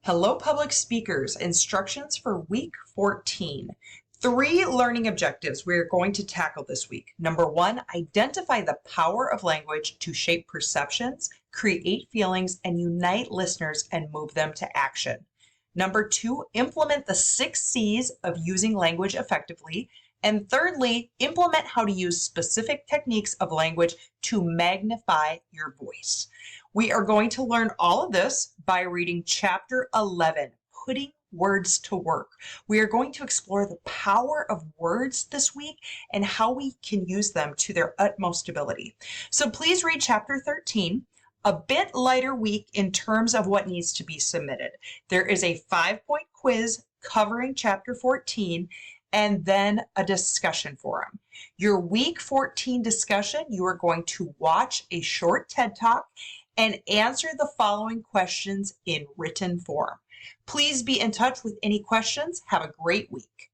Hello, public speakers. Instructions for week 14. 3 learning objectives we're going to tackle this week. Number 1, identify the power of language to shape perceptions, create feelings, and unite listeners and move them to action. Number 2, implement the 6 C's of using language effectively. And thirdly, implement how to use specific techniques of language to magnify your voice. We are going to learn all of this by reading Chapter 11, Putting Words to Work. We are going to explore the power of words this week and how we can use them to their utmost ability. So please read Chapter 13. A bit lighter week in terms of what needs to be submitted. There is a 5-point quiz covering Chapter 14 and then a discussion forum. Your week 14 discussion, you are going to watch a short TED Talk and answer the following questions in written form. Please be in touch with any questions. Have a great week.